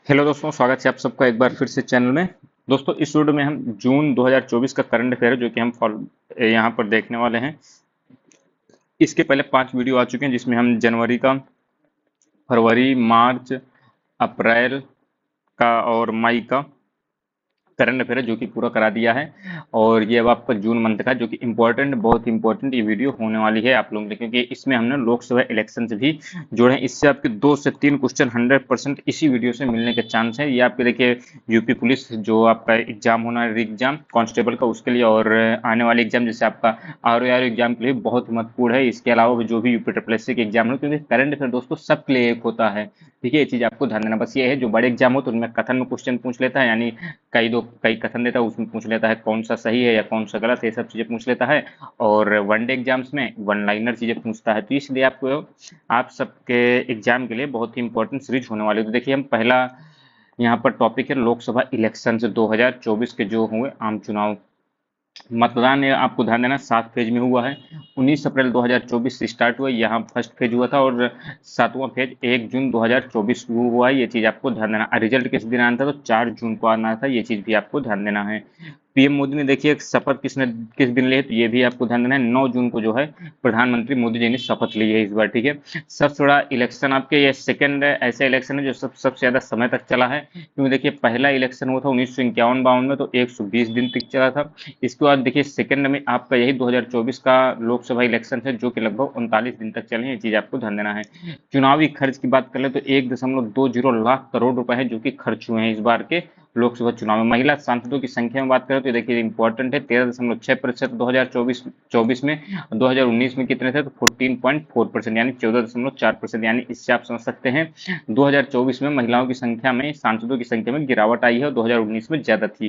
Hello दोस्तों, स्वागत है आप सबका एक बार फिर से चैनल में। दोस्तों, इस वीडियो में हम जून 2024 का करंट अफेयर है जो कि हम यहाँ पर देखने वाले हैं। इसके पहले 5 वीडियो आ चुके हैं जिसमें हम जनवरी का, फरवरी, मार्च, अप्रैल का और मई का करंट अफेयर है जो कि पूरा करा दिया है। और ये अब आपका जून मंथ का जो कि इम्पोर्टेंट, बहुत इंपॉर्टेंट ये वीडियो होने वाली है आप लोगों के लिए, क्योंकि इसमें हमने लोकसभा इलेक्शन से भी जोड़े हैं। इससे आपके 2 से 3 क्वेश्चन 100% इसी वीडियो से मिलने के चांस है। ये आपके देखिए यूपी पुलिस जो आपका एग्जाम होना है, एग्जाम कांस्टेबल का, उसके लिए, और आने वाले एग्जाम जैसे आपका ROR एग्जाम के लिए बहुत महत्वपूर्ण है। इसके अलावा भी जो भी यूपी SSC के एग्जाम हो, क्योंकि करंट अफेयर दोस्तों सबके लिए एक होता है। ठीक है, ये चीज आपको ध्यान देना। बस ये है, जो बड़े एग्जाम हो तो उनमें कथन में क्वेश्चन पूछ लेता है, यानी कई कथन देता है, उसमें पूछ लेता है कौन सा सही है या कौन सा गलत है, ये सब चीजें पूछ लेता है। और वनडे एग्जाम्स में वन लाइनर चीजें पूछता है। तो इसलिए आपको, आप सबके एग्जाम के लिए बहुत ही इंपॉर्टेंट सीरीज होने वाली है। तो देखिए, हम पहला यहाँ पर टॉपिक है लोकसभा इलेक्शन से 2024 के जो हुए आम चुनाव। मतदान ये आपको ध्यान देना 7 फेज में हुआ है। 19 अप्रैल 2024 से स्टार्ट हुआ, यहाँ फर्स्ट फेज हुआ था, और 7वां फेज 1 जून 2024 को हुआ है। ये चीज आपको ध्यान देना। रिजल्ट किस दिन आना था? तो 4 जून को आना था। ये चीज भी आपको ध्यान देना है। पीएम मोदी ने देखिए एक शपथ किस दिन ली है, तो ये भी आपको ध्यान देना है। 9 जून को जो है प्रधानमंत्री मोदी जी ने शपथ ली है इस बार। ठीक है, सबसे बड़ा इलेक्शन आपके ये सेकंड ऐसा इलेक्शन है जो सबसे ज्यादा समय तक चला है, क्योंकि देखिए पहला इलेक्शन हुआ था 1951-52 में, तो 120 दिन तक चला था। इसके बाद देखिए सेकंड में आपका यही 2024 का लोकसभा इलेक्शन है जो कि लगभग 39 दिन तक चले हैं। ये चीज आपको ध्यान देना है। चुनावी खर्च की बात कर ले तो 1.20 लाख करोड़ रुपए है जो कि खर्च हुए हैं इस बार के लोकसभा चुनाव में। महिला सांसदों की संख्या में बात करें तो देखिए इंपॉर्टेंट है, 13.6% 2024 में। 2019 में कितने थे? तो 14.4%, यानी 14.4%। यानी इससे आप समझ सकते हैं 2024 में महिलाओं की संख्या में, सांसदों की संख्या में गिरावट आई है, और 2019 में ज्यादा थी।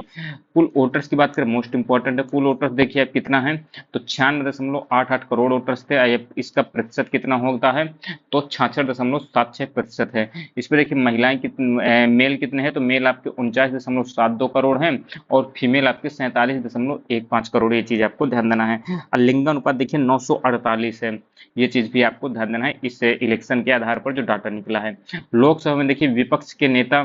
कुल वोटर्स की बात करें, मोस्ट इंपॉर्टेंट है, कुल वोटर्स देखिए आप कितना है? तो 96.88 करोड़ वोटर्स थे। इसका प्रतिशत कितना होता है? तो 66.76% है। इसमें देखिए महिलाएं कितने, मेल कितने हैं? तो मेल आपके 49.72 करोड़ हैं, और फीमेल आपके 47.15 करोड़। ये चीज आपको ध्यान देना है। और लिंगानुपात देखिए 948 है। ये चीज भी आपको ध्यान देना है इस इलेक्शन के आधार पर जो डाटा निकला है। लोकसभा में देखिए विपक्ष के नेता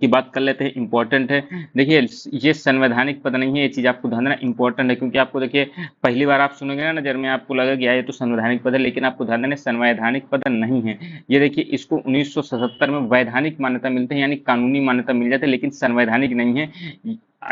की बात कर लेते हैं, इंपॉर्टेंट है। देखिए ये संवैधानिक पद नहीं है, ये चीज आपको ध्यान देना इंपॉर्टेंट है, क्योंकि आपको देखिए पहली बार आप सुनेंगे ना नजर में, आपको लगेगा कि यार ये तो संवैधानिक पद है, लेकिन आपको ध्यान देना संवैधानिक पद नहीं है। ये देखिए, इसको 1977 में वैधानिक मान्यता मिलती है, यानी कानूनी मान्यता मिल जाती है, लेकिन संवैधानिक नहीं है।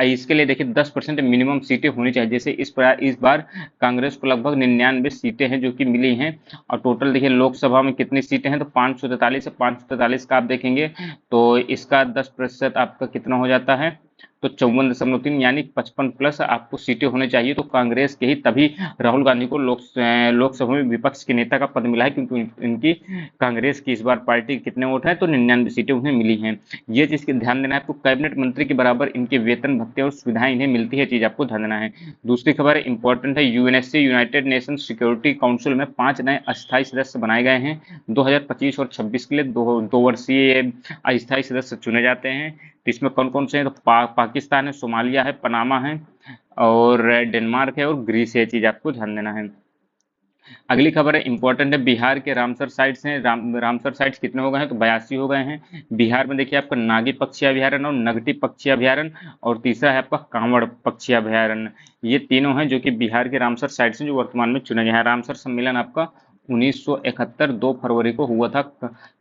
इसके लिए देखिए 10% मिनिमम सीटें होनी चाहिए। जैसे इस बार कांग्रेस को लगभग 99 सीटें हैं जो कि मिली हैं। और टोटल देखिए लोकसभा में कितनी सीटें हैं? तो 543 है। 543 का आप देखेंगे तो इसका 10% आपका कितना हो जाता है? तो 54.3, यानी 55 प्लस आपको सीटें होने चाहिए। तो कांग्रेस के ही तभी राहुल गांधी को लोकसभा में विपक्ष के नेता का पद मिला है, क्योंकि इनकी कांग्रेस की इस बार पार्टी कितने वोट हैं? तो 99 सीटें उन्हें मिली हैं। ये चीज का ध्यान देना है आपको। कैबिनेट मंत्री के बराबर इनके वेतन भत्ते और सुविधाएं इन्हें मिलती है, चीज आपको ध्यान देना है। दूसरी खबर इंपॉर्टेंट है, UNSC United nation security council में 5 नए अस्थायी सदस्य बनाए गए हैं। 2025 और 26 के लिए दो वर्षीय अस्थायी सदस्य चुने जाते हैं। तो इसमें कौन कौन से हैं? तो पाकिस्तान है, सोमालिया है, पनामा है, और डेनमार्क है, और ग्रीस है। चीज आपको ध्यान देना है। अगली खबर है इंपॉर्टेंट है, बिहार के रामसर साइट्स हैं। रामसर साइट्स कितने हो गए हैं? तो 82 हो गए हैं। बिहार में देखिए आपका नागी पक्षी अभ्यारण्य और नगटी पक्षी अभ्यारण्य, और तीसरा है आपका कांवड़ पक्षी अभ्यारण्य। ये तीनों हैं जो कि बिहार के रामसर साइट्स हैं जो वर्तमान में चुने गए हैं। रामसर सम्मेलन आपका 1971 2 फरवरी को हुआ था।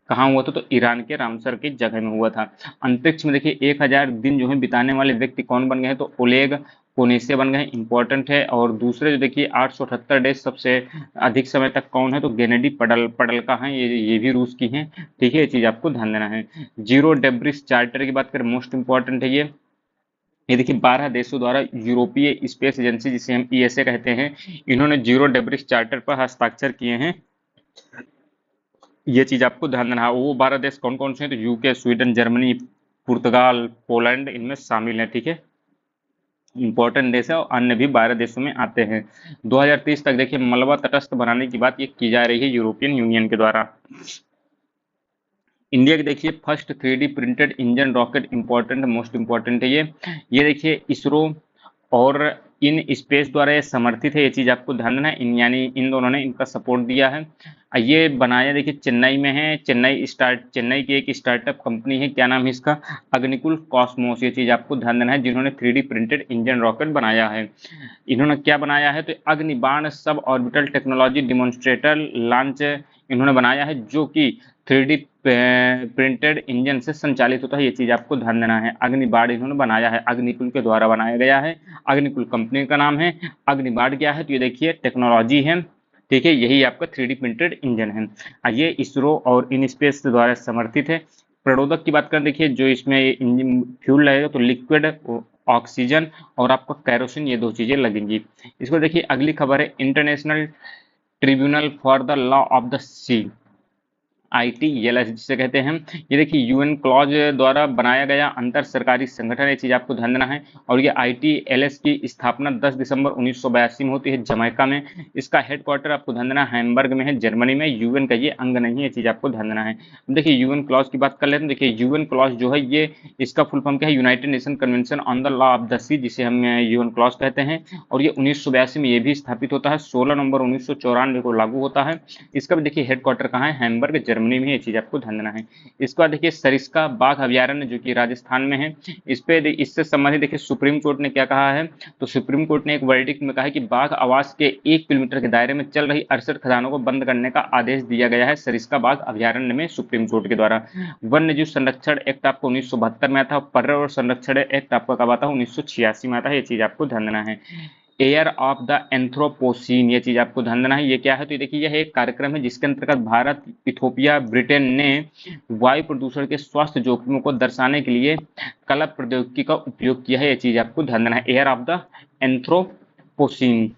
कहाँ हुआ था? तो ईरान के रामसर की जगह में हुआ था। अंतरिक्ष में देखिए 1000 दिन जो है बिताने वाले व्यक्ति कौन बन गए हैं? तो ओलेग कोनेसे बन गए हैं, इंपॉर्टेंट है। और दूसरे जो देखिए 878 डेज सबसे अधिक समय तक कौन है? तो गेनेडी पडल का है, ये भी रूस की हैं। ठीक है, ये चीज आपको ध्यान देना है। जीरो डेब्रिस चार्टर की बात करें, मोस्ट इंपॉर्टेंट है ये देखिए 12 देशों द्वारा यूरोपीय स्पेस एजेंसी, जिसे हम ESA कहते हैं, इन्होंने जीरो डेब्रिस चार्टर पर हस्ताक्षर किए हैं। ये चीज आपको ध्यान देना है। वो 12 देश कौन कौन से हैं? तो यूके, स्वीडन, जर्मनी, पुर्तगाल, पोलैंड इनमें शामिल है। ठीक है, इंपॉर्टेंट देश है, और अन्य भी 12 देशों में आते हैं। 2030 तक देखिए मलबा तटस्थ बनाने की बात ये की जा रही है यूरोपियन यूनियन के द्वारा। इंडिया की देखिए first 3D printed engine rocket, important, most important है ये देखिए इसरो और इन स्पेस द्वारा ये समर्थित है, ये चीज आपको ध्यान देना है। यानी इन दोनों ने इनका सपोर्ट दिया है। ये बनाया देखिए चेन्नई में है, चेन्नई की एक स्टार्टअप कंपनी है, क्या नाम है इसका, अग्निकुल कॉस्मोस, ये चीज आपको ध्यान देना है, जिन्होंने 3D प्रिंटेड इंजन रॉकेट बनाया है। इन्होंने क्या बनाया है, तो अग्निबाण sub orbital technology demonstrator launch इन्होंने बनाया है, जो कि 3D प्रिंटेड इंजन से संचालित होता है। ये चीज आपको ध्यान देना है। अग्निबाण इन्होंने बनाया है, अग्निकुल के द्वारा बनाया गया है, अग्निकुल कंपनी का नाम है। अग्निबाण क्या है, तो ये देखिए टेक्नोलॉजी है, ठीक है, यही आपका 3D प्रिंटेड इंजन है। ये इसरो और इन स्पेस द्वारा समर्थित है। प्रणोदक की बात करें, देखिए जो इसमें इंजन फ्यूल लगेगा तो लिक्विड ऑक्सीजन और आपका कैरोसिन, ये दो चीजें लगेंगी। इसको देखिए अगली खबर है, international tribunal for the law of the sea, ITLS जिसे कहते हैं। ये देखिए यूएन क्लॉज द्वारा बनाया गया अंतर सरकारी संगठन है, चीज आपको ध्यान देना है। और ये ITLS की स्थापना 10 दिसंबर 1982 में होती है जमैका में। इसका हेडक्वार्टर आपको ध्यान देना हैम्बर्ग में है, जर्मनी में। यूएन का ये अंग नहीं है, चीज आपको ध्यान देना है। देखिए यूएन क्लॉज की बात कर लेते हैं। देखिए यूएन क्लॉज जो है, ये इसका फुल फॉर्म क्या है, United Nation Convention on the law of the Sea, जिसे हम यूएन क्लॉज कहते हैं। और ये 1982 में ये भी स्थापित होता है, 16 नवंबर 1994 को लागू होता है। इसका भी देखिए हेडक्वार्टर कहाँ है, हैम्बर्ग जर्मनी में, ये चीज आपको ध्यान देना है। इसके बाद देखिए सरिस्का बाघ अभ्यारण्य जो कि राजस्थान में है। इस पे इससे संबंधित देखिए सुप्रीम कोर्ट ने क्या कहा है, तो सुप्रीम कोर्ट ने एक वर्डिक्ट में कहा है कि बाघ आवास के 1 किलोमीटर के दायरे में चल रही 68 खदानों को बंद करने का आदेश दिया गया है सरिस्का बाघ अभ्यारण्य में सुप्रीम कोर्ट के द्वारा। वन्य जीव संरक्षण एक्ट आपको 1972 में आता है, पर्यावरण संरक्षण एक्ट आपका कब आता है, 1986 में आता है, ये चीज आपको ध्यान देना है। एयर ऑफ द एंथ्रोपोसीन, ये चीज आपको ध्यान देना है। ये क्या है, तो देखिए यह एक कार्यक्रम है जिसके अंतर्गत भारत, इथोपिया, ब्रिटेन ने वायु प्रदूषण के स्वास्थ्य जोखिमों को दर्शाने के लिए कला प्रौद्योगिकी का उपयोग किया है, ये चीज आपको ध्यान देना है। Air of the anthropocene.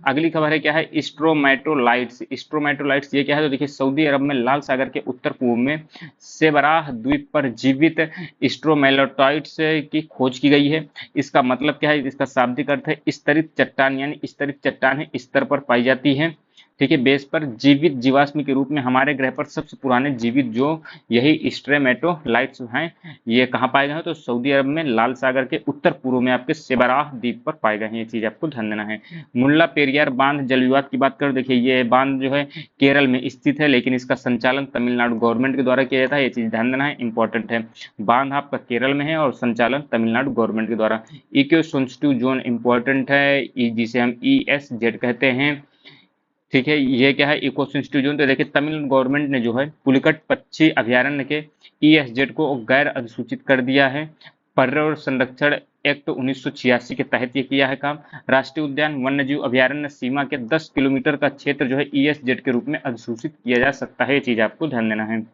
अगली खबर है क्या है, स्ट्रोमेटोलाइट्स। स्ट्रोमेटोलाइट्स ये क्या है, तो देखिए सऊदी अरब में लाल सागर के उत्तर पूर्व में सेबराह द्वीप पर जीवित स्ट्रोमेटोलाइट्स की खोज की गई है। इसका मतलब क्या है, इसका शाब्दिक अर्थ है स्तरित चट्टान, यानी स्तरित चट्टान है स्तर पर पाई जाती है, ठीक है, बेस पर जीवित जीवाश्म के रूप में हमारे ग्रह पर सबसे पुराने जीवित जो यही स्ट्रोमेटोलाइट्स हैं, ये कहाँ पाए गए हैं, तो सऊदी अरब में लाल सागर के उत्तर पूर्व में आपके सेबराह द्वीप पर पाए गए हैं, ये चीज आपको ध्यान देना है। मुल्ला पेरियार बांध जल विवाद की बात करें, देखिए ये बांध जो है केरल में स्थित है, लेकिन इसका संचालन तमिलनाडु गवर्नमेंट के द्वारा किया जाता है, ये चीज ध्यान देना है, इंपॉर्टेंट है। बांध आपका केरल में है और संचालन तमिलनाडु गवर्नमेंट के द्वारा। इको सेंसिटिव जोन इंपॉर्टेंट है, जिसे हम ESZ कहते हैं, ठीक है। ये क्या है, इको सेंसिटिव जोन, तो देखिए तमिल गवर्नमेंट ने जो है पुलिकट पक्षी अभ्यारण्य के ESZ को गैर अधिसूचित कर दिया है। पर्यावरण संरक्षण एक्ट 1986 के तहत ये किया है काम। राष्ट्रीय उद्यान वन्यजीव अभ्यारण्य सीमा के 10 किलोमीटर का क्षेत्र जो है ESZ के रूप में अधिसूचित किया जा सकता है, ये चीज आपको ध्यान देना है।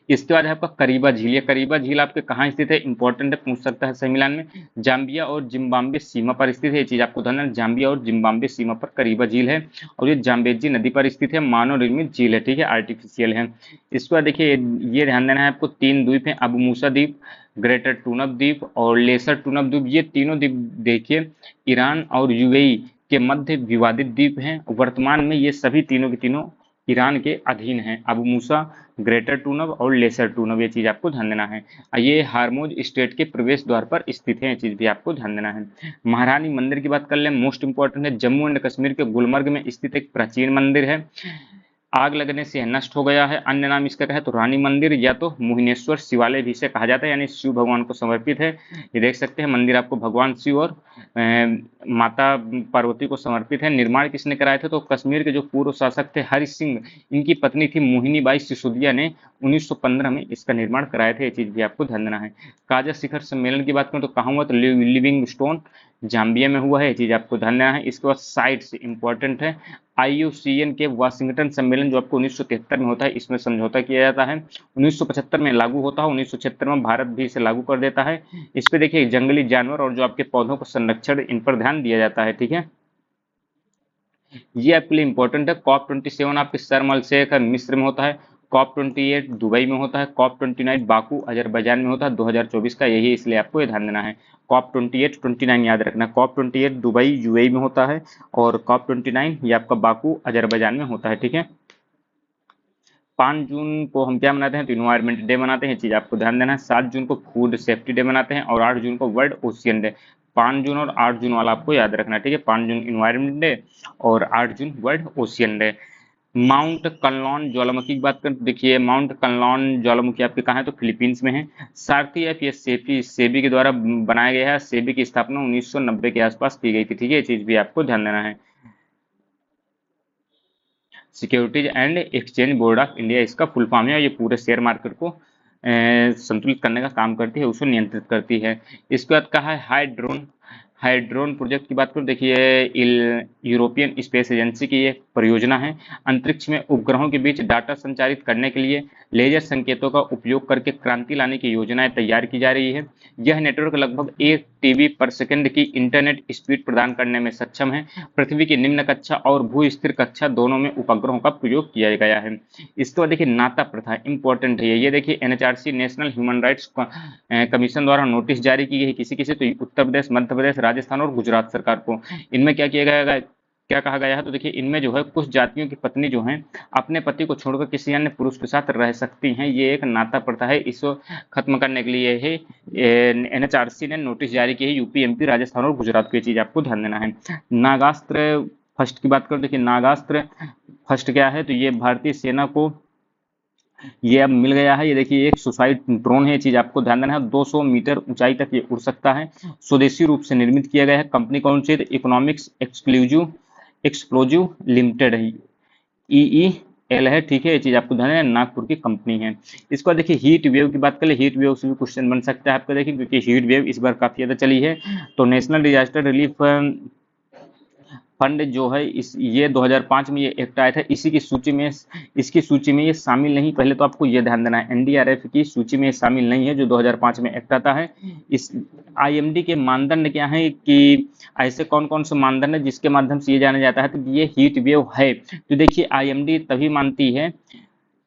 इसके बाद है आपका करीबा झील। ये करीबा झील आपके कहाँ स्थित है, इंपॉर्टेंट है, पूछ सकता है संविधान में। जाम्बिया और जिम्बाब्वे सीमा पर स्थित है, ये चीज आपको ध्यान है, जाम्बिया और जिम्बाब्वे सीमा पर करीबा झील है। और ये जाम्बेजी नदी पर स्थित है, मानव निर्मित झील है, ठीक है, आर्टिफिशियल है। इसके बाद देखिए ये ध्यान देना है आपको, 3 द्वीप है, अबू मूसा द्वीप, ग्रेटर टूनब द्वीप और लेसर टूनब द्वीप। ये तीनों द्वीप देखिए ईरान और UAE के मध्य विवादित द्वीप हैं। वर्तमान में ये सभी तीनों के तीनों ईरान के अधीन है, अबू मूसा, ग्रेटर टूनब और लेसर टूनब, ये चीज आपको ध्यान देना है। ये हार्मोज स्टेट के प्रवेश द्वार पर स्थित है, ये चीज भी आपको ध्यान देना है। महारानी मंदिर की बात कर ले, मोस्ट इंपॉर्टेंट है, जम्मू एंड कश्मीर के गुलमर्ग में स्थित एक प्राचीन मंदिर है, आग लगने से नष्ट हो गया है। अन्य नाम इसका क्या है, तो रानी मंदिर या तो मोहिनेश्वर शिवालय भी इसे कहा जाता है, यानी शिव भगवान को समर्पित है। ये देख सकते हैं मंदिर आपको भगवान शिव और माता पार्वती को समर्पित है। निर्माण किसने कराए थे, तो कश्मीर के जो पूर्व शासक थे हरि सिंह, इनकी पत्नी थी मोहिनी बाई सिसोदिया ने 1915 में इसका निर्माण कराए थे, ये चीज भी आपको ध्यान देना है। काजा शिखर सम्मेलन की बात करें तो कहाँ हुआ, तो लिविंग स्टोन जाम्बिया में हुआ है, ये चीज आपको ध्यान देना है। इसके बाद साइट्स इंपॉर्टेंट है, IUCN के वाशिंगटन सम्मेलन जो आपको 1973 में होता है, इसमें समझौता किया जाता है, 1975 में लागू होता है, 1976 में भारत भी इसे लागू कर देता है। इस पे देखिए जंगली जानवर और जो आपके पौधों का संरक्षण, इन पर ध्यान दिया जाता है, ठीक है। ये आपके लिए इंपॉर्टेंट है। COP27 आपके शर्म अल शेख मिस्र में होता है, COP28 दुबई में होता है, COP29 बाकू अजरबैजान में होता है 2024 का, यही इसलिए आपको ये ध्यान देना है। COP28 29 याद रखना, COP28 दुबई UAE में होता है और COP29 ये आपका बाकू अजरबैजान में होता है, ठीक है। 5 जून को हम क्या मनाते हैं, तो इन्वायरमेंट डे मनाते हैं, चीज आपको ध्यान देना है। 7 जून को फूड सेफ्टी डे मनाते हैं और 8 जून को वर्ल्ड ओशियन डे। 5 जून और 8 जून वाला आपको याद रखना है, ठीक है। 5 जून इन्वायरमेंट डे और 8 June world ocean day. Mount कनलॉन ज्वालामुखी की बात करें तो देखिए माउंट कनलॉन ज्वालामुखी आपके कहाँ है, तो फिलीपींस में है। सारथी ऐप ये सेबी के द्वारा बनाया गया है। सेबी की स्थापना 1990 के आसपास की गई थी, ठीक है। ये चीज भी आपको ध्यान देना है। Securities and exchange board of India इसका फुल फॉर्म है। ये पूरे शेयर मार्केट को संतुलित करने का काम करती है, उसको नियंत्रित करती है। इसके बाद कहा है हाइड्रोन प्रोजेक्ट की बात करें, देखिए यूरोपियन स्पेस एजेंसी की ये परियोजना है। अंतरिक्ष में उपग्रहों के बीच डाटा संचारित करने के लिए लेजर संकेतों का उपयोग करके क्रांति लाने की योजनाएं तैयार की जा रही है। यह नेटवर्क लगभग 1 टीबी पर सेकंड की इंटरनेट स्पीड प्रदान करने में सक्षम है। पृथ्वी की निम्न कक्षा और भू स्थिर कक्षा दोनों में उपग्रहों का प्रयोग किया गया है। इसके बाद देखिए नाता प्रथा इंपॉर्टेंट है। ये देखिए NHRC national human rights commission द्वारा नोटिस जारी की गई किसी किसी, तो उत्तर प्रदेश, मध्य प्रदेश, राजस्थान और गुजरात सरकार को। इनमें क्या किया गया, क्या कहा गया है, तो देखिए इनमें जो है कुछ जातियों की पत्नी जो हैं अपने पति को छोड़कर किसी अन्य पुरुष के साथ रह सकती हैं। ये एक नाता प्रथा है, इसको खत्म करने के लिए है एनएचआरसी ने नोटिस जारी की है। यूपी, एमपी, राजस्थान और गुजरात को ये चीज आपको ध्यान देना है। नागास्त्र फर्स्ट की बात करो, देखिए नागास्त्र फर्स्ट क्या है, तो ये भारतीय सेना को ये अब मिल गया है। ये देखिए एक सुसाइड ड्रोन है, ये चीज आपको ध्यान देना है। 200 मीटर ऊंचाई तक ये उड़ सकता है। स्वदेशी रूप से निर्मित किया गया है। कंपनी कौन सी है, इकोनॉमिक्स एक्सप्लोजिव लिमिटेड है, EEL है, ठीक है। ये चीज आपको ध्यान है, नागपुर की कंपनी है। इसके बाद देखिए हीट वेव की बात करें, हीट वेव से भी क्वेश्चन बन सकता है आपका, देखिए क्योंकि हीट वेव इस बार काफी ज्यादा चली है। तो नेशनल डिजास्टर रिलीफ फंड जो है इस ये 2005 में ये एक्ट आया था, इसकी सूची में ये शामिल नहीं। पहले तो आपको ये ध्यान देना है एनडीआरएफ की सूची में शामिल नहीं है, जो 2005 में एक्ट आता है। इस आईएमडी के मानदंड क्या है कि ऐसे कौन कौन से मानदंड है जिसके माध्यम से ये जाना जाता है, तो ये हीट वेव है। तो देखिए आईएमडी तभी मानती है,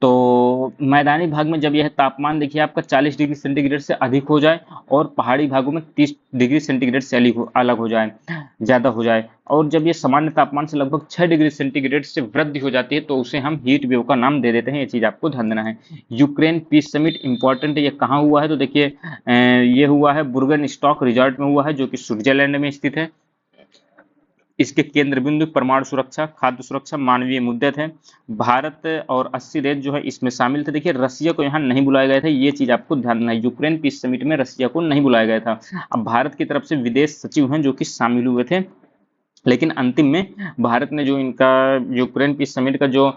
तो मैदानी भाग में जब यह तापमान देखिए आपका 40 डिग्री सेंटीग्रेड से अधिक हो जाए और पहाड़ी भागों में 30 डिग्री सेंटीग्रेड से अलग हो जाए, ज्यादा हो जाए, और जब ये सामान्य तापमान से लगभग 6 डिग्री सेंटीग्रेड से वृद्धि हो जाती है, तो उसे हम हीट वेव का नाम दे देते हैं। ये चीज आपको ध्यान देना है। यूक्रेन पीस समिट इंपॉर्टेंट है। ये कहाँ हुआ है, तो देखिए ये हुआ है बुर्गन स्टॉक रिजॉर्ट में हुआ है, जो कि स्विट्जरलैंड में स्थित है। इसके केंद्र बिंदु परमाणु सुरक्षा, खाद्य सुरक्षा, मानवीय मुद्दे थे। भारत और 80 देश जो है इसमें शामिल थे। देखिए रसिया को यहाँ नहीं बुलाया गया था, ये चीज आपको ध्यान देना है। यूक्रेन पीस समिट में रसिया को नहीं बुलाया गया था। अब भारत की तरफ से विदेश सचिव हैं जो कि शामिल हुए थे, लेकिन अंतिम में भारत ने जो इनका यूक्रेन पीस समिट का जो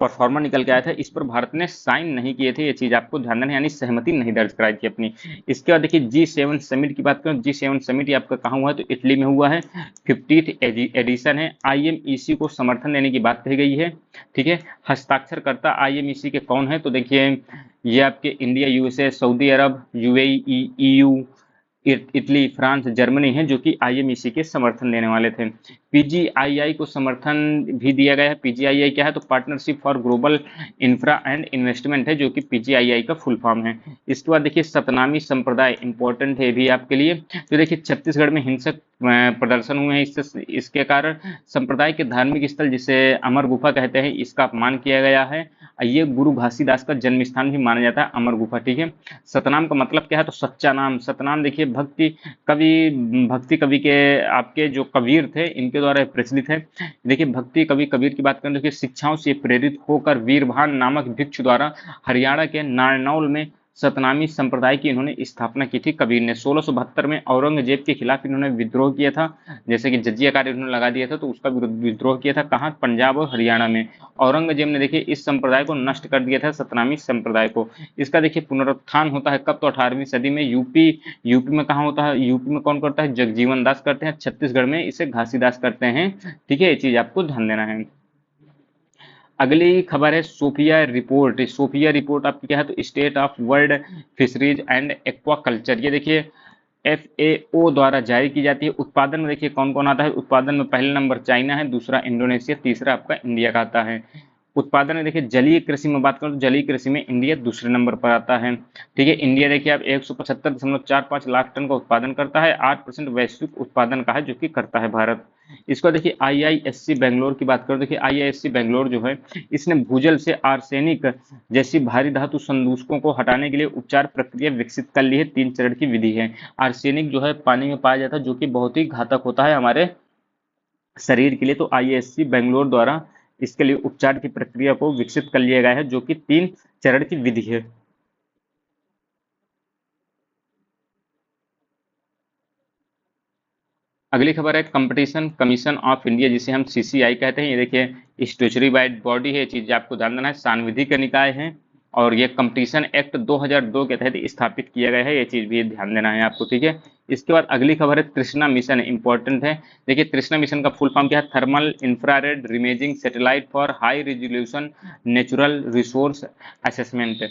परफॉर्मा निकल के आया था, इस पर भारत ने साइन नहीं किए थे। ये चीज आपको ध्यान देना है, यानी सहमति नहीं दर्ज कराई थी अपनी। इसके बाद देखिए G7 समिट की बात करें, G7 समिट ये आपका कहाँ हुआ है, तो इटली में हुआ है। 50th एडिशन है। IMEC को समर्थन देने की बात कही गई है, ठीक है। हस्ताक्षरकर्ता IMEC के कौन है, तो देखिए ये आपके India, USA, Saudi Arab, UAE, EU, Italy, France, Germany है जो कि आईएमईसी के समर्थन देने वाले थे। पीजीआईआई को समर्थन भी दिया गया है। पीजीआईआई क्या है, तो partnership for global infra and investment है, जो कि पीजीआईआई का फुल फॉर्म है। इसके बाद देखिए सतनामी संप्रदाय इंपॉर्टेंट है भी आपके लिए। तो देखिए छत्तीसगढ़ में हिंसक प्रदर्शन हुए हैं, इसके कारण संप्रदाय के धार्मिक स्थल जिसे अमर गुफा कहते हैं, इसका अपमान किया गया है। ये गुरु घासीदास का जन्म स्थान भी माना जाता है, अमर गुफा, ठीक है। सतनाम का मतलब क्या है, तो सच्चा नाम। सतनाम देखिए भक्ति कवि के आपके जो कबीर थे इनके द्वारा प्रचलित है। देखिए भक्ति कवि कबीर की बात करें, देखिए शिक्षाओं से प्रेरित होकर वीरभान नामक भिक्षु द्वारा हरियाणा के नारनौल में सतनामी संप्रदाय की इन्होंने स्थापना की थी। कबीर ने 1672 में औरंगजेब के खिलाफ इन्होंने विद्रोह किया था, जैसे कि जजिया कार्य इन्होंने लगा दिया था, तो उसका विद्रोह किया था। कहाँ, पंजाब और हरियाणा में। औरंगजेब ने देखिए इस संप्रदाय को नष्ट कर दिया था, सतनामी संप्रदाय को। इसका देखिए पुनरुत्थान होता है कब, तो 18वीं सदी में। यूपी में कहाँ होता है, यूपी में कौन करता है, जगजीवन दास करते हैं। छत्तीसगढ़ में इसे घासीदास करते हैं, ठीक है। ये चीज आपको ध्यान देना है। अगली खबर है सोफिया रिपोर्ट। सोफिया रिपोर्ट आपकी क्या है, तो state of world fisheries and aquaculture. ये देखिए FAO द्वारा जारी की जाती है। उत्पादन में देखिए कौन कौन आता है, उत्पादन में पहले नंबर चाइना है, दूसरा इंडोनेशिया, तीसरा आपका इंडिया का आता है। उत्पादन में देखिए जलीय कृषि में बात करें तो जलीय कृषि में इंडिया दूसरे नंबर पर आता है। ठीक है, इंडिया देखिए अब 175.45 लाख टन का उत्पादन करता है, 8% वैश्विक उत्पादन का है जो कि करता है भारत। इसको देखिए आईआईएससी बेंगलोर की बात करें, देखिए आईआईएससी बेंगलोर जो है इसने भूजल से आर्सेनिक जैसी भारी धातु संदूषकों को हटाने के लिए उपचार प्रक्रिया विकसित कर ली है। 3 चरण की विधि है। आर्सेनिक जो है पानी में पाया जाता है जो कि बहुत ही घातक होता है हमारे शरीर के लिए, तो आईएससी बेंगलोर द्वारा इसके लिए उपचार की प्रक्रिया को विकसित कर लिया गया है जो कि 3 चरण की विधि है। अगली खबर है कंपटीशन कमीशन ऑफ इंडिया जिसे हम सीसीआई कहते हैं। ये देखिए स्टैट्यूटरी बॉडी है, चीज आपको ध्यान देना है, सांविधिक निकाय है और ये कंपटीशन एक्ट 2002 के तहत स्थापित किया गया है, ये चीज भी ध्यान देना है आपको। ठीक है, इसके बाद अगली खबर है तृष्णा मिशन, इंपॉर्टेंट है। देखिए तृष्णा मिशन का फुल फॉर्म क्या है, thermal infrared imaging satellite for high resolution natural resource assessment.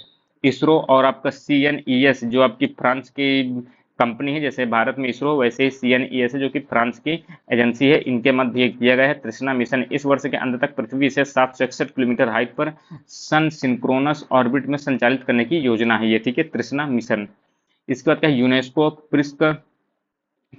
ISRO और आपका सीएनईएस जो आपकी फ्रांस की कंपनी है, जैसे भारत में इसरो वैसे ही सीएनईएस है जो कि फ्रांस की एजेंसी है, इनके मध्य ये किया गया है तृष्णा मिशन। इस वर्ष के अंत तक पृथ्वी से 761 किलोमीटर हाइट पर सन सिंक्रोनस ऑर्बिट में संचालित करने की योजना है ये। ठीक है, तृष्णा मिशन। इसके बाद क्या है, यूनेस्को प्रिस्क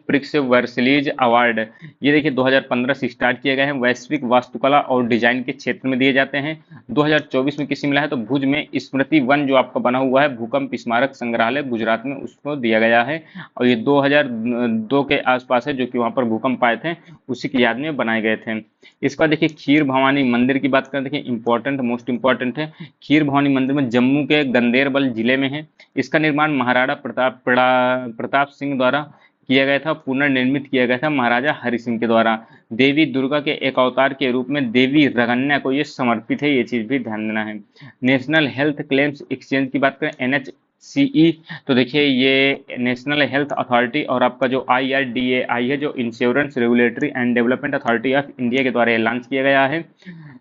प्रिक्स वर्सलीज अवार्ड, ये देखिए 2015 से स्टार्ट किए गए हैं, वैश्विक वास्तुकला और डिजाइन के क्षेत्र में दिए जाते हैं। 2024 में किसी मिला है तो भुज में स्मृति वन जो आपका बना हुआ है भूकंप स्मारक संग्रहालय गुजरात में, उसको दिया गया है और ये 2002 के आसपास है जो कि वहां पर भूकंप आए थे उसी की याद में बनाए गए थे। इसके बाद देखिए खीर भवानी मंदिर की बात करें, देखिए इंपॉर्टेंट मोस्ट इंपॉर्टेंट है। खीर भवानी मंदिर में जम्मू के गंदेरबल जिले में है। इसका निर्माण महाराणा प्रताप सिंह द्वारा किया गया था, पुनर्निर्मित किया गया था महाराजा हरि सिंह के द्वारा। देवी दुर्गा के एक अवतार के रूप में देवी रगन्या को ये समर्पित है, ये चीज भी ध्यान देना है। नेशनल हेल्थ क्लेम्स एक्सचेंज की बात करें एनएचसीई, तो देखिए ये नेशनल हेल्थ अथॉरिटी और आपका जो आईआरडीएआई है जो insurance regulatory and development authority of India के द्वारा लॉन्च किया गया है।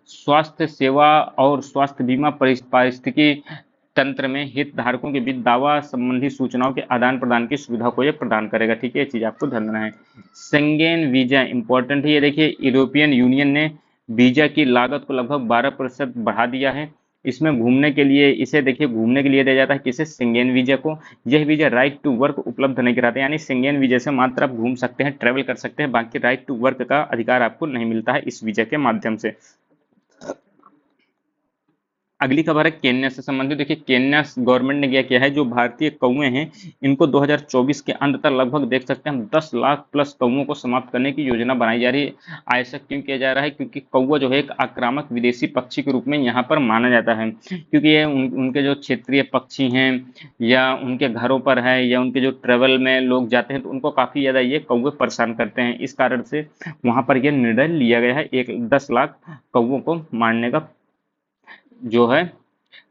स्वास्थ्य सेवा और स्वास्थ्य बीमा पारिस्थितिकी तंत्र में हितधारकों के बीच दावा संबंधी सूचनाओं के आदान प्रदान की सुविधा को यह प्रदान करेगा। ठीक है, ये चीज आपको ध्यान देना है। शेंगेन वीजा इंपॉर्टेंट है, ये देखिए यूरोपियन यूनियन ने वीजा की लागत को लगभग 12% बढ़ा दिया है। इसमें घूमने के लिए, इसे देखिए घूमने के लिए दिया जाता है किसे, शेंगेन वीजा को। यह वीजा राइट टू वर्क उपलब्ध नहीं कराते, यानी शेंगेन वीजा से मात्र आप घूम सकते हैं, ट्रेवल कर सकते हैं, बाकी राइट टू वर्क का अधिकार आपको नहीं मिलता है इस वीजा के माध्यम से। अगली खबर है केन्या से संबंधित। देखिए केन्या गवर्नमेंट ने क्या किया है, जो भारतीय कौवे हैं इनको 2024 के अंत तक लगभग देख सकते हैं हम 10 लाख प्लस कौवों को समाप्त करने की योजना बनाई जा रही है। ऐसा क्यों किया जा रहा है, क्योंकि कौवा जो है एक आक्रामक विदेशी पक्षी के रूप में यहाँ पर माना जाता है, क्योंकि ये उनके जो क्षेत्रीय पक्षी हैं या उनके घरों पर है या उनके जो ट्रेवल में लोग जाते हैं तो उनको काफी ज्यादा ये कौवे परेशान करते हैं। इस कारण से वहां पर यह निर्णय लिया गया है, 10 लाख कौवों को मारने का जो है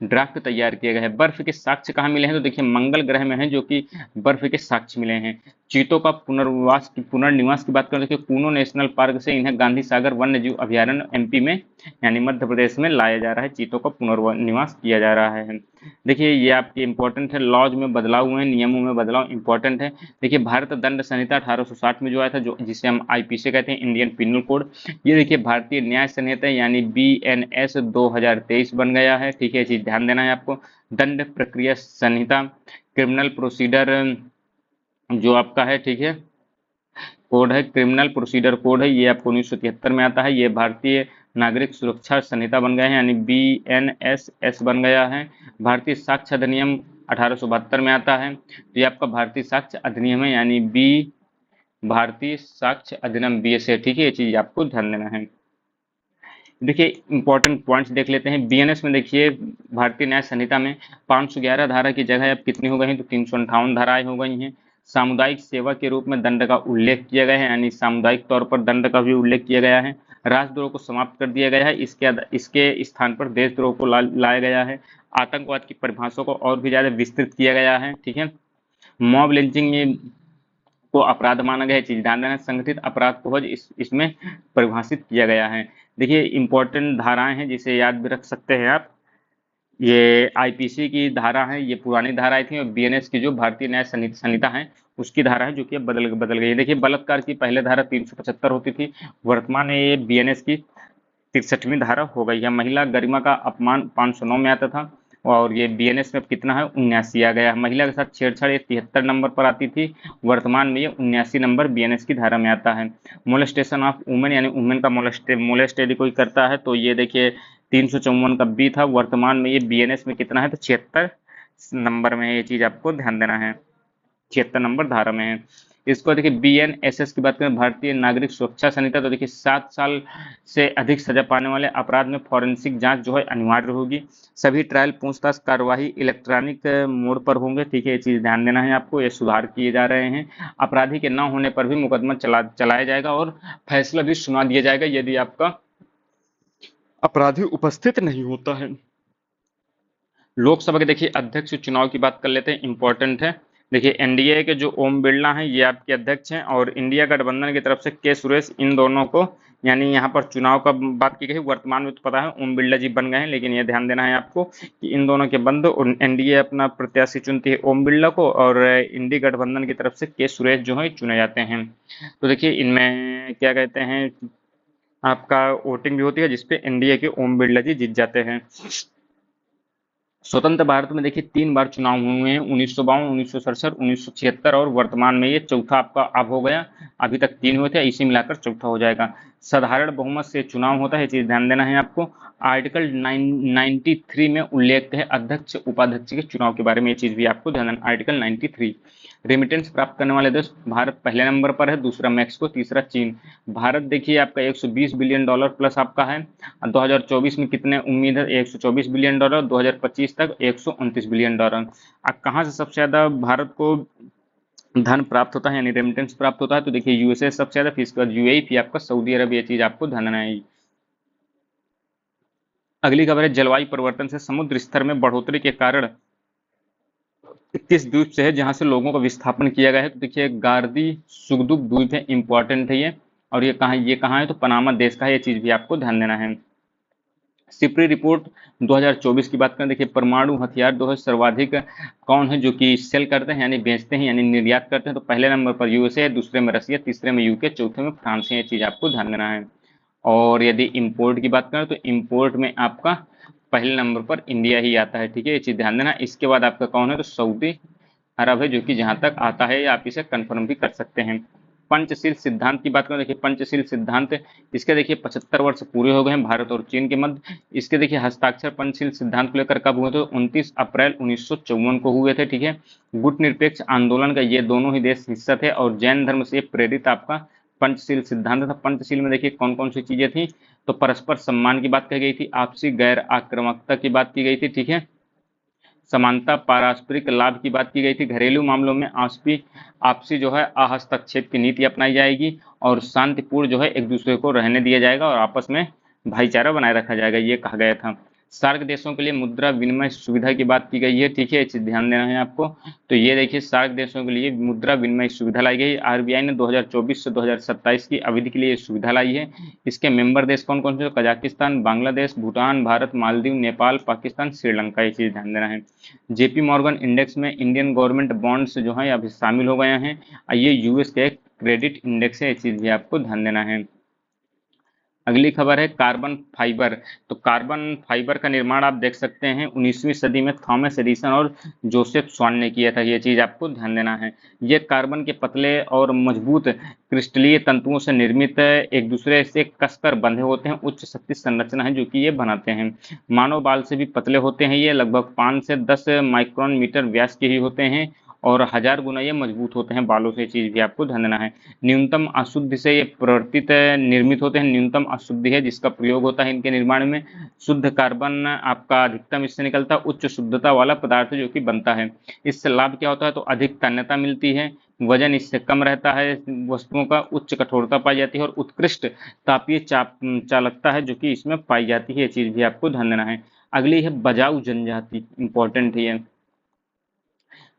ड्राफ्ट तैयार किए गए हैं। बर्फ के साक्ष्य कहाँ मिले हैं, तो देखिए मंगल ग्रह में है जो कि बर्फ के साक्ष्य मिले हैं। चीतों का पुनर्निवास की बात करें, देखिए कूनो नेशनल पार्क से इन्हें गांधी सागर वन्य जीव अभयारण्य एमपी में यानी मध्य प्रदेश में लाया जा रहा है, चीतों का पुनर्निवास किया जा रहा है। देखिए ये आपके इंपॉर्टेंट है, लॉज में बदलाव हुए हैं, नियमों में बदलाव इंपॉर्टेंट है। देखिए भारत दंड संहिता 1860 में जो आया था, जो जिसे हम आईपीसी कहते हैं, इंडियन पिनल कोड, ये देखिए भारतीय न्याय संहिता यानी बीएनएस 2023 बन गया है। ठीक है, ये चीज ध्यान देना है आपको। दंड प्रक्रिया संहिता क्रिमिनल प्रोसीडर जो आपका है, ठीक है, कोड है, क्रिमिनल प्रोसीडर कोड है, ये आपको 1973 में आता है। ये भारतीय नागरिक सुरक्षा संहिता बन गया है यानी बीएनएसएस बन गया है। भारतीय साक्ष्य अधिनियम 1872 में आता है, तो ये आपका भारतीय साक्ष्य अधिनियम है यानी भारतीय साक्ष्य अधिनियम बीएस है। ठीक है, ये चीज आपको ध्यान देना है। देखिए इंपॉर्टेंट पॉइंट्स देख लेते हैं। बीएनएस में देखिए भारतीय न्याय संहिता में 511 धारा की जगह अब कितनी हो गई हैं, तो 358 धाराएं हो गई हैं। सामुदायिक सेवा के रूप में दंड का उल्लेख किया गया है यानी सामुदायिक तौर पर दंड का भी उल्लेख किया गया है। राष्ट्रद्रोह को समाप्त कर दिया गया है, इसके स्थान पर देशद्रोह को लाया गया है। आतंकवाद की परिभाषा को और भी ज्यादा विस्तृत किया गया है। ठीक है, मॉब लिंचिंग को अपराध माना गया है, चीज ध्यान देना। संगठित अपराध को इसमें परिभाषित किया गया है। देखिए इंपॉर्टेंट धाराएं हैं जिसे याद भी रख सकते हैं आप। ये आईपीसी की धारा है, ये पुरानी धाराएं थी, और बीएनएस की जो भारतीय न्याय संहिता है उसकी धारा है जो कि अब बदल गई है। देखिए बलात्कार की पहले धारा 375 होती थी, वर्तमान में ये बीएनएस की 63वीं धारा हो गई है। महिला गरिमा का अपमान 509 में आता था और ये बीएनएस में कितना है 79 आ गया। महिला के साथ छेड़छाड़ ये 73 नंबर पर आती थी, वर्तमान में ये 79 नंबर बीएनएस की धारा में आता है। मोलेस्टेशन ऑफ वुमेन यानी वुमेन का मोलेस्ट यदि कोई करता है तो ये देखिए 354 का बी था, वर्तमान में ये बीएनएस में कितना है तो 76 नंबर में है। ये चीज आपको ध्यान देना है, 76 नंबर धारा में है। इसको देखिए बीएनएसएस की बात करें, भारतीय नागरिक सुरक्षा संहिता, तो देखिए 7 साल से अधिक सजा पाने वाले अपराध में फॉरेंसिक जांच जो है अनिवार्य होगी। सभी ट्रायल पूछताछ कार्यवाही इलेक्ट्रॉनिक मोड पर होंगे, ठीक है, ये चीज ध्यान देना है आपको। ये सुधार किए जा रहे हैं। अपराधी के न होने पर भी मुकदमा चलाया जाएगा और फैसला भी सुना दिया जाएगा यदि आपका अपराधी उपस्थित नहीं होता है। लोकसभा के देखिए अध्यक्ष चुनाव की बात कर लेते हैं, इंपॉर्टेंट है। देखिए एनडीए के जो ओम बिरला हैं ये आपके अध्यक्ष हैं और इंडिया गठबंधन की तरफ से के सुरेश, इन दोनों को यानी यहाँ पर चुनाव का बात की गई। वर्तमान में तो पता है ओम बिरला जी बन गए हैं, लेकिन ये ध्यान देना है आपको कि इन दोनों के बंद एनडीए अपना प्रत्याशी चुनती है ओम बिरला को और इंडी गठबंधन की तरफ से के सुरेश जो है चुने जाते हैं। तो देखिए इनमें क्या कहते हैं आपका वोटिंग भी होती है जिसपे एनडीए के ओम बिरला जी जीत जाते हैं। स्वतंत्र भारत में देखिए 3 बार चुनाव हुए हैं, 1952, 1967, 1976 और वर्तमान में ये चौथा आपका अब हो गया। अभी तक 3 हुए थे, इसी मिलाकर चौथा हो जाएगा। साधारण बहुमत से चुनाव होता है, चीज ध्यान देना है आपको। आर्टिकल 93 में उल्लेख है अध्यक्ष उपाध्यक्ष के चुनाव के बारे में, ये चीज भी आपको ध्यान देना। आर्टिकल 93। रेमिटेंस प्राप्त करने वाले देश भारत पहले नंबर पर है, दूसरा मैक्सिको, तीसरा चीन। भारत देखिए आपका 120 बिलियन डॉलर प्लस आपका है। 2024 में कितने उम्मीद है 124 बिलियन डॉलर, 2025 तक 129 बिलियन डॉलर। अब कहाँ से सबसे ज्यादा भारत को धन प्राप्त होता है यानी रेमिटेंस प्राप्त होता है, तो देखिए यूएसए सबसे ज्यादा, फिर इसके बाद यूएई, फिर आपका सऊदी अरब। ये चीज आपको ध्यान देना है। अगली खबर है जलवायु परिवर्तन से समुद्र स्तर में बढ़ोतरी के कारण 21 द्वीप से है जहां से लोगों का विस्थापन किया गया है। तो देखिए गार्दी सुगदुक द्वीप है, इंपॉर्टेंट है ये। और ये कहाँ है तो पनामा देश का है, ये चीज भी आपको ध्यान देना है। सिपरी रिपोर्ट 2024 की बात करें, देखिए परमाणु हथियार जो है सर्वाधिक कौन है जो कि सेल करते हैं यानी बेचते हैं यानी निर्यात करते हैं, तो पहले नंबर पर यूएसए है, दूसरे में रसिया, तीसरे में यूके, चौथे में फ्रांस है। ये चीज आपको ध्यान देना है। और यदि इंपोर्ट की बात करें तो इंपोर्ट में आपका पहले नंबर पर इंडिया ही आता है, ठीक है, ये चीज ध्यान देना। इसके बाद आपका कौन है तो सऊदी अरब है, जो कि जहां तक आता है आप इसे कंफर्म भी कर सकते हैं। पंचशील सिद्धांत की बात करें, देखिए पंचशील सिद्धांत, इसके देखिए 75 वर्ष पूरे हो गए हैं भारत और चीन के मध्य। इसके देखिए हस्ताक्षर पंचशील सिद्धांत को लेकर कब हुए थे, 29 अप्रैल 1954 को हुए थे, ठीक है। गुट निरपेक्ष आंदोलन का ये दोनों ही देश हिस्सा थे और जैन धर्म से प्रेरित आपका पंचशील सिद्धांत था। पंचशील में देखिए कौन कौन सी चीजें थी, तो परस्पर सम्मान की बात कही गई थी, आपसी गैर आक्रामकता की बात की गई थी, ठीक है, समानता, पारस्परिक लाभ की बात की गई थी, घरेलू मामलों में आपसी आपसी जो है हस्तक्षेप की नीति अपनाई जाएगी और शांतिपूर्ण जो है एक दूसरे को रहने दिया जाएगा और आपस में भाईचारा बनाए रखा जाएगा, ये कहा गया था। सार्क देशों के लिए मुद्रा विनिमय सुविधा की बात की गई है, ठीक है, ये चीज ध्यान देना है आपको। तो ये देखिए सार्क देशों के लिए मुद्रा विनिमय सुविधा लाई गई। आरबीआई ने 2024 से 2027 की अवधि के लिए ये सुविधा लाई है। इसके मेंबर देश कौन कौन से, कजाकिस्तान, बांग्लादेश, भूटान, भारत, मालदीव, नेपाल, पाकिस्तान, श्रीलंका, ये चीज ध्यान देना है। जेपी मॉर्गन इंडेक्स में इंडियन गवर्नमेंट बॉन्ड्स जो है अभी शामिल हो गए हैं। ये यूएस के क्रेडिट इंडेक्स है, ये चीज भी आपको ध्यान देना है। अगली खबर है कार्बन फाइबर। तो कार्बन फाइबर का निर्माण आप देख सकते हैं 19वीं सदी में थॉमस एडिसन और जोसेफ स्वान ने किया था, ये चीज आपको ध्यान देना है। ये कार्बन के पतले और मजबूत क्रिस्टलीय तंतुओं से निर्मित एक दूसरे से कसकर बंधे होते हैं, उच्च शक्ति संरचना है जो कि ये बनाते हैं। मानव बाल से भी पतले होते हैं, ये लगभग 5 से 10 माइक्रोन मीटर व्यास के ही होते हैं और 1000 गुना ये मजबूत होते हैं बालों से, चीज भी आपको ध्यान देना है। न्यूनतम अशुद्धि से ये प्रवर्तित निर्मित होते हैं, न्यूनतम अशुद्धि है जिसका प्रयोग होता है इनके निर्माण में। शुद्ध कार्बन आपका अधिकतम इससे निकलता है, उच्च शुद्धता वाला पदार्थ जो कि बनता है। इससे लाभ क्या होता है तो अधिक तन्यता मिलती है, वजन इससे कम रहता है वस्तुओं का, उच्च कठोरता पाई जाती है और उत्कृष्ट तापीय चालकता है जो कि इसमें पाई जाती है, ये चीज भी आपको ध्यान देना है। अगली है बजाऊ जनजाति, इंपॉर्टेंट है ये।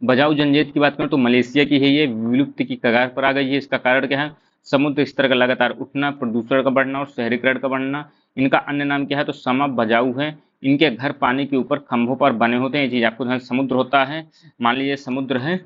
बजाऊ जनजाति की बात करें तो मलेशिया की है, ये विलुप्ति की कगार पर आ गई है। इसका कारण क्या है, समुद्र स्तर का लगातार उठना, प्रदूषण का बढ़ना और शहरीकरण का बढ़ना। इनका अन्य नाम क्या है तो समा बजाऊ है। इनके घर पानी के ऊपर खंभों पर बने होते हैं, ये चीज आपको ध्यान, समुद्र होता है, मान लीजिए समुद्र है,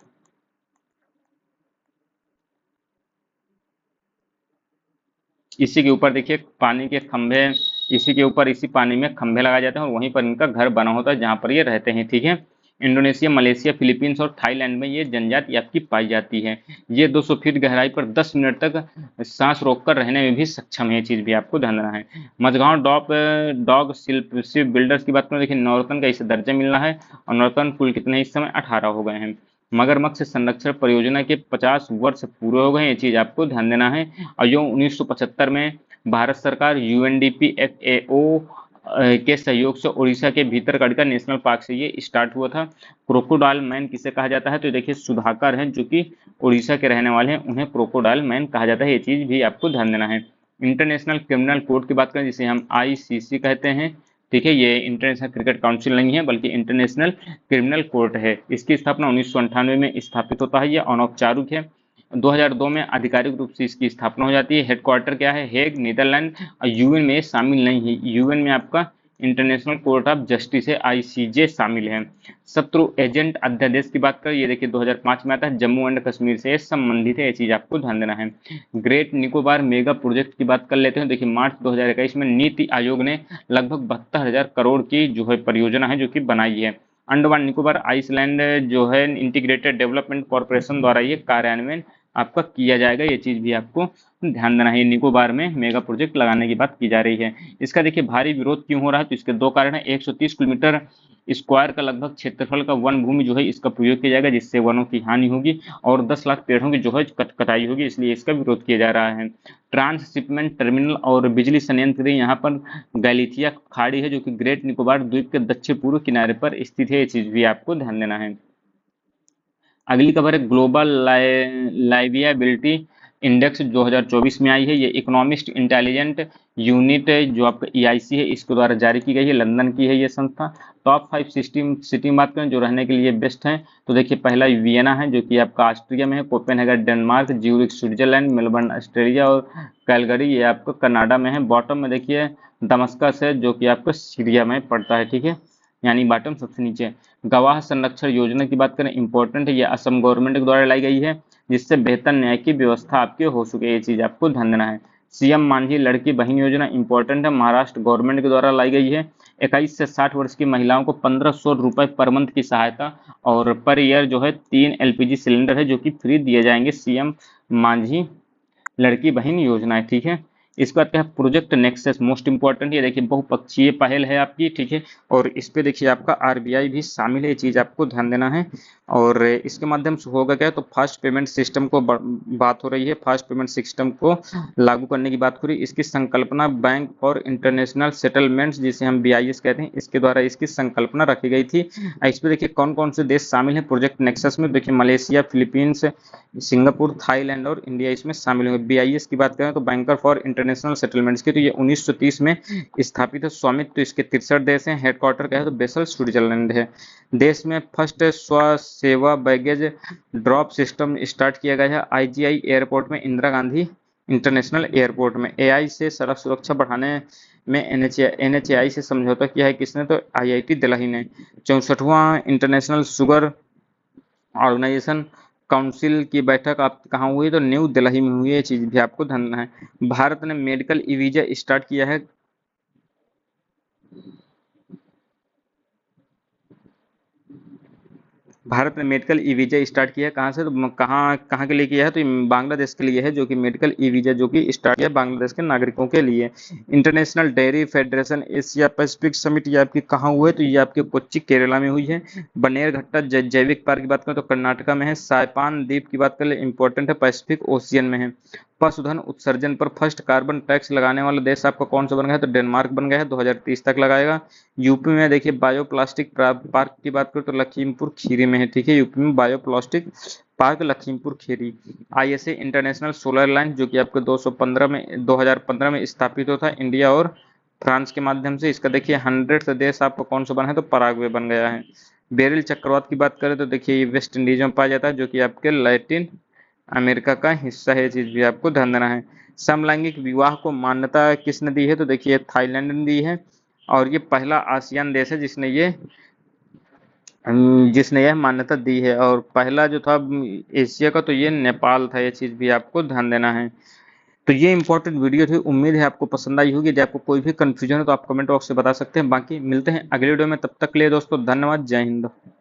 इसी के ऊपर देखिए पानी के खंभे इसी के ऊपर इसी पानी में खंभे लगाए जाते हैं और वहीं पर इनका घर बना होता है जहाँ पर ये रहते हैं, ठीक है। इंडोनेशिया, मलेशिया, फिलीपींस और थाईलैंड में ये जनजाति आपकी पाई जाती है। ये 200 फीट गहराई पर 10 मिनट तक सांस रोककर रहने में भी सक्षम है, ये चीज़ भी आपको ध्यान देना है। मझगांव डॉग शिप बिल्डर्स की बात करें, देखिए नॉर्थन का इसे दर्जा मिलना है और नॉर्थन कुल कितने इस समय 18 हो गए हैं। मगरमच्छ संरक्षण परियोजना के 50 वर्ष पूरे हो गए हैं, ये चीज़ आपको ध्यान देना है। और जो 1975 में भारत सरकार यूएनडीपी FAO के सहयोग से उड़ीसा के भीतरगढ़ का नेशनल पार्क से ये स्टार्ट हुआ था। क्रोकोडाइल मैन किसे कहा जाता है, तो देखिए सुधाकर हैं जो कि उड़ीसा के रहने वाले हैं, उन्हें क्रोकोडाइल मैन कहा जाता है, ये चीज भी आपको ध्यान देना है। इंटरनेशनल क्रिमिनल कोर्ट की बात करें जिसे हम ICC कहते हैं, ठीक है, ये इंटरनेशनल क्रिकेट काउंसिल नहीं है बल्कि इंटरनेशनल क्रिमिनल कोर्ट है। इसकी स्थापना 1998 में स्थापित होता है, यह अनौपचारिक है। 2002 में आधिकारिक रूप से इसकी स्थापना हो जाती है। हेडक्वार्टर क्या है, हेग, नीदरलैंड। और यूएन में शामिल नहीं है, यूएन में आपका इंटरनेशनल कोर्ट ऑफ जस्टिस है, ICJ शामिल है। शत्रु एजेंट अध्यादेश की बात करें, ये देखिए 2005 में आता है, जम्मू एंड कश्मीर से संबंधित है, ये चीज आपको ध्यान देना है। ग्रेट निकोबार मेगा प्रोजेक्ट की बात कर लेते हैं, देखिए मार्च 2021 में नीति आयोग ने लगभग 72,000 करोड़ की जो है परियोजना है जो कि बनाई है। अंडमान निकोबार आइसलैंड जो है इंटीग्रेटेड डेवलपमेंट कॉर्पोरेशन द्वारा ये कार्यान्वयन आपका किया जाएगा, ये चीज भी आपको ध्यान देना है। निकोबार में मेगा प्रोजेक्ट लगाने की बात की जा रही है। इसका देखिए भारी विरोध क्यों हो रहा है, तो इसके दो कारण है। 130 किलोमीटर स्क्वायर का लगभग क्षेत्रफल का वन भूमि जो है इसका प्रयोग किया जाएगा, जिससे वनों की हानि होगी और 10 लाख पेड़ों की जो है कटाई होगी, इसलिए इसका विरोध किया जा रहा है। ट्रांसशिपमेंट टर्मिनल और बिजली संयंत्र यहाँ पर गैलीथिया खाड़ी है जो कि ग्रेट निकोबार द्वीप के दक्षिण पूर्व किनारे पर स्थित है, ये चीज भी आपको ध्यान देना है। अगली खबर है ग्लोबल लाइवियाबिलिटी इंडेक्स 2024 में आई है। ये इकोनॉमिस्ट इंटेलिजेंट यूनिट जो आपका EIC है इसके द्वारा जारी की गई है, लंदन की है ये संस्था। टॉप 5 सिटी बात करें जो रहने के लिए बेस्ट हैं, तो देखिए पहला वियना है जो कि आपका ऑस्ट्रिया में है, Copenhagen Denmark, Zurich Switzerland, Melbourne Australia और कैलगरी ये आपका कनाडा में है। बॉटम में देखिए दमस्कस है जो कि आपका सीरिया में पड़ता है, ठीक है, यानी बॉटम सबसे नीचे। गवाह संरक्षण योजना की बात करें, इंपॉर्टेंट है, ये असम गवर्नमेंट के द्वारा लाई गई है, जिससे बेहतर न्याय की व्यवस्था आपके हो सके, ये चीज आपको ध्यान देना है। CM मांझी लड़की बहन योजना इंपॉर्टेंट है, महाराष्ट्र गवर्नमेंट के द्वारा लाई गई है। 21 से 60 वर्ष की महिलाओं को 1500 रुपए पर मंथ की सहायता और पर ईयर जो है 3 LPG सिलेंडर है जो कि फ्री दिए जाएंगे। CM मांझी लड़की बहन योजना है, ठीक है। इसके बाद क्या है, प्रोजेक्ट नेक्सस मोस्ट इंपॉर्टेंट, ये देखिए बहुपक्षीय पहल है आपकी, ठीक है, और इस पे देखिए आपका RBI भी शामिल है, ये चीज आपको ध्यान देना है। और इसके माध्यम से होगा क्या, तो फास्ट पेमेंट सिस्टम को बात हो रही है, फास्ट पेमेंट सिस्टम को लागू करने की बात हो रही है। इसकी संकल्पना बैंक और इंटरनेशनल सेटलमेंट्स जिसे हम BIS कहते हैं इसके द्वारा इसकी संकल्पना रखी गई थी। इस पे देखिए कौन कौन से देश शामिल है प्रोजेक्ट नेक्सस में, देखिए मलेशिया, फिलीपींस, सिंगापुर, थाईलैंड और इंडिया इसमें शामिल हुए। BIS की बात करें तो बैंकर फॉर इंटरनेशनल सेटलमेंट्स की, तो ये 1930 में स्थापित है। स्वामित्व तो इसके 63 देश हैं। हेडक्वार्टर क्या है, तो बेसल स्विट्जरलैंड है। देश में फर्स्ट स्व सेवा बैगेज ड्रॉप सिस्टम स्टार्ट किया गया है IGI एयरपोर्ट में, इंदिरा गांधी इंटरनेशनल एयरपोर्ट में। AI से सड़क सुरक्षा बढ़ाने में NHAI से समझौता किया है किसने, तो IIT दिल्ली ने। 64वां इंटरनेशनल शुगर ऑर्गेनाइजेशन काउंसिल की बैठक आप कहाँ हुई, तो न्यू दिल्ली में हुई है, ये चीज भी आपको ध्यान रखना है। भारत ने मेडिकल ई वीजा स्टार्ट किया है, भारत ने मेडिकल ई वीजा स्टार्ट किया है, कहाँ से, तो कहाँ कहाँ के लिए किया है, तो ये बांग्लादेश के लिए है, जो कि मेडिकल ई वीजा जो कि स्टार्ट किया बांग्लादेश के नागरिकों के लिए। International dairy federation Asia Pacific summit ये आपकी कहाँ हुई है, तो ये आपके कोच्चि केरला में हुई है। बनेरघट्टा जैविक पार्क की बात करें तो कर्नाटका में है। साइपान द्वीप की बात करें इंपॉर्टेंट है, पैसिफिक ओशियन में है। पशुधन उत्सर्जन पर फर्स्ट कार्बन टैक्स लगाने वाला देश आपका कौन सा बन गया है, तो डेनमार्क बन गया है, 2030 तक लगाएगा। यूपी में देखिए बायोप्लास्टिक पार्क की बात करें तो लखीमपुर खीरी में है, ठीक है, यूपी में bioplastic park Lakhimpur Kheri. ISA international solar line जो कि आपके 2015 में स्थापित होता है इंडिया और फ्रांस के माध्यम से। इसका देखिए 100 देश आपका कौन सा बना है, तो पराग्वे बन गया है। बेरिल चक्रवात की बात करें तो देखिए ये वेस्ट इंडीज में पाया जाता है जो कि आपके लैटिन अमेरिका का हिस्सा है, चीज भी आपको ध्यान देना है। समलैंगिक विवाह को मान्यता किसने दी है, तो देखिए थाईलैंड ने दी है, और ये पहला आसियान देश है जिसने यह मान्यता दी है। और पहला जो था एशिया का, तो ये नेपाल था, ये चीज भी आपको ध्यान देना है। तो ये इंपॉर्टेंट वीडियो थी, उम्मीद है आपको पसंद आई होगी। यदि आपको कोई भी कंफ्यूजन हो तो आप कमेंट बॉक्स से बता सकते हैं। बाकी मिलते हैं अगले वीडियो में, तब तक के लिए दोस्तों धन्यवाद, जय हिंद।